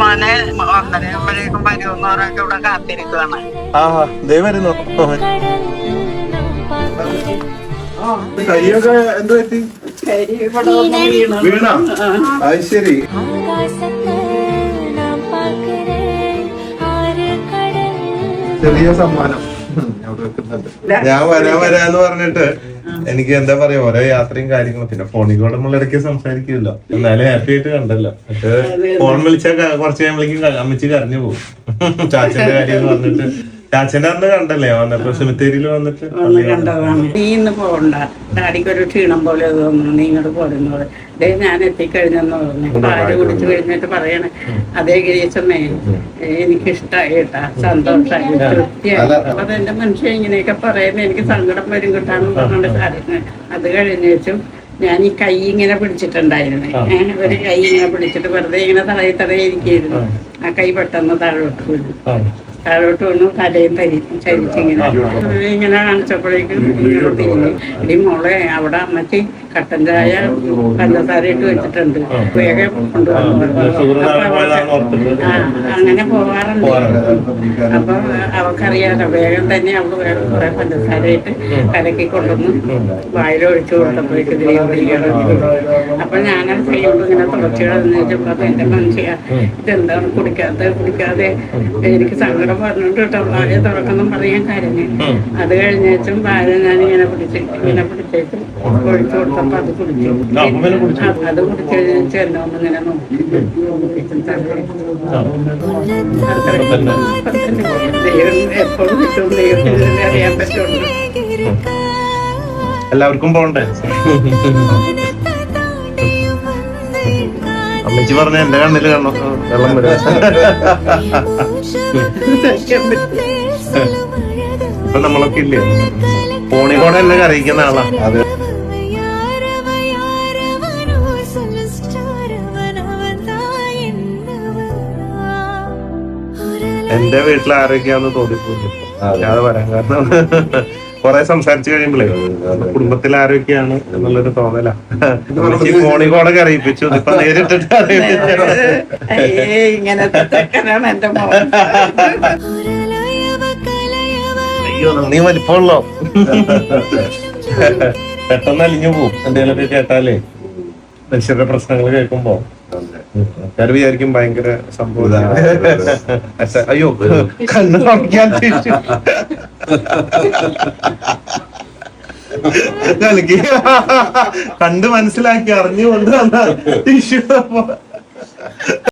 മോനെ 1:30 വരുമെന്ന് പറഞ്ഞിട്ട് ഇവിടെ കാത്തിരിക്കുകയാണ്. വരുന്നു. കൈയൊക്കെ എന്ത് പറ്റി? വീണ? അത് ശരി. ചെറിയ സമ്മാനം ഞാൻ വരാന്ന് പറഞ്ഞിട്ട് എനിക്ക് എന്താ പറയാ ഓരോ യാത്രയും കാര്യങ്ങളും പിന്നെ ഫോണിൽ കൂടെ നമ്മൾ ഇടയ്ക്ക് സംസാരിക്കുമല്ലോ. എന്നാലും ഹാപ്പി ആയിട്ട് കണ്ടല്ലോ. മറ്റേ ഫോൺ വിളിച്ചാൽ കുറച്ച് കഴിയുമ്പോഴേക്കും അമ്മച്ചി കരഞ്ഞു പോകും. ചാച്ചന്റെ കാര്യം എന്ന് പറഞ്ഞിട്ട് ചാച്ചന്റെ അന്ന് കണ്ടല്ലേ വന്നപ്പോ സെമിത്തേരിയിൽ വന്നിട്ട് കണ്ടതാണ്. നീ ഇന്ന് പോകണ്ട, ഡാഡിക്കൊരു ക്ഷീണം പോലെ തോന്നുന്നു, നീ ഇങ്ങോട്ട് പോരുന്നത്. അതേ ഞാൻ എത്തിക്കഴിഞ്ഞെന്ന് പറഞ്ഞു. പാല് കുടിച്ചു കഴിഞ്ഞിട്ട് പറയണേ, അതേ ഗിരീശമ്മേ എനിക്കിഷ്ടായി കേട്ടാ, സന്തോഷമായി, തൃപ്തിയായി. അപ്പൊ അതെന്റെ മനുഷ്യൻ ഇങ്ങനെയൊക്കെ പറയുന്നത് എനിക്ക് സങ്കടം വരും കിട്ടാന്ന് പറഞ്ഞോണ്ട് സാധിക്കുന്നത്. അത് കഴിഞ്ഞ ശേഷം ഞാൻ ഈ കൈ ഇങ്ങനെ പിടിച്ചിട്ടുണ്ടായിരുന്നേ. ഒരു കൈ ഇങ്ങനെ പിടിച്ചിട്ട് വെറുതെ ഇങ്ങനെ തടയിരിക്കുന്നു. ആ കൈ പെട്ടെന്ന് താഴോട്ട് വീണു. താഴോട്ട് വന്നു, തലയും ചരിച്ചിങ്ങനെ കാണിച്ചപ്പോഴേക്കും ഇടി മോളെ അവിടെ അമ്മച്ചി കട്ടൻ ചായ പഞ്ചസാര ഇട്ട് വെച്ചിട്ടുണ്ട്, വേഗം കൊണ്ടുവന്നു. അങ്ങനെ പോവാറുണ്ട്. അപ്പൊ അവൾക്കറിയാലോ, വേഗം തന്നെ അവള് കുറെ പഞ്ചസാര ഇട്ട് കലക്കി കൊണ്ടുവന്നു വായിലൊഴിച്ചു കൊടുത്തപ്പോഴേക്ക് അപ്പൊ ഞാനത് കൈയോട് ഇങ്ങനെ തുളച്ചു കളഞ്ഞു വെച്ചപ്പോ അത് എന്റെ മനസ്സിലാ, ഇതെന്താണ് കുടിക്കാതെ എനിക്ക് സങ്കടം പറഞ്ഞോണ്ട് കേട്ടോ, വായ തുറക്കണം പറയാൻ കരഞ്ഞു. അത് കഴിഞ്ഞേച്ചും വായ ഞാനിങ്ങനെ പിടിച്ചേച്ച് ഒഴിച്ചു കൊടുത്തപ്പോ അത് കുടിച്ചു. അത് കുടിച്ചു കഴിഞ്ഞാൽ എന്നെ ഒന്നിങ്ങനെ നോക്കി. ദൈവം എപ്പോഴും കിട്ടും, ദൈവത്തിന് അറിയാൻ പറ്റുള്ളൂ. എല്ലാവർക്കും പോണ്ടേ? അമ്മച്ചി പറഞ്ഞ എന്റെ കണ്ണില് കണ്ണോ വെള്ളം വരും. ഇപ്പൊ നമ്മളൊക്കെ ഇല്ലേ ഫോണിലൂടെ എന്നെ അറിയിക്കുന്ന ആളാ. അത് എന്റെ വീട്ടിൽ ആരോഗ്യാന്ന് തോന്നിപ്പോയി. അത് വരാൻ കാരണം കൊറേ സംസാരിച്ചു കഴിയുമ്പോഴേ കുടുംബത്തിൽ ആരോഗ്യാണ് എന്നുള്ളൊരു തോന്നലാ. ഫോണിൽ കൂടെ അറിയിപ്പിച്ചു, ഇപ്പൊ നേരിട്ടിട്ട് അയ്യോ നീ വലിപ്പമുള്ളോ. പെട്ടെന്ന് അലിഞ്ഞു പോവും എന്തെങ്കിലുമൊക്കെ കേട്ടാലേ. മനുഷ്യരുടെ പ്രശ്നങ്ങൾ കേൾക്കുമ്പോ ആൾക്കാർ വിചാരിക്കും ഭയങ്കര സംഭവം. അയ്യോ കണ്ണു നോക്കിയാൽ കണ്ട് മനസ്സിലാക്കി അറിഞ്ഞുകൊണ്ട് ടിഷ്യൂ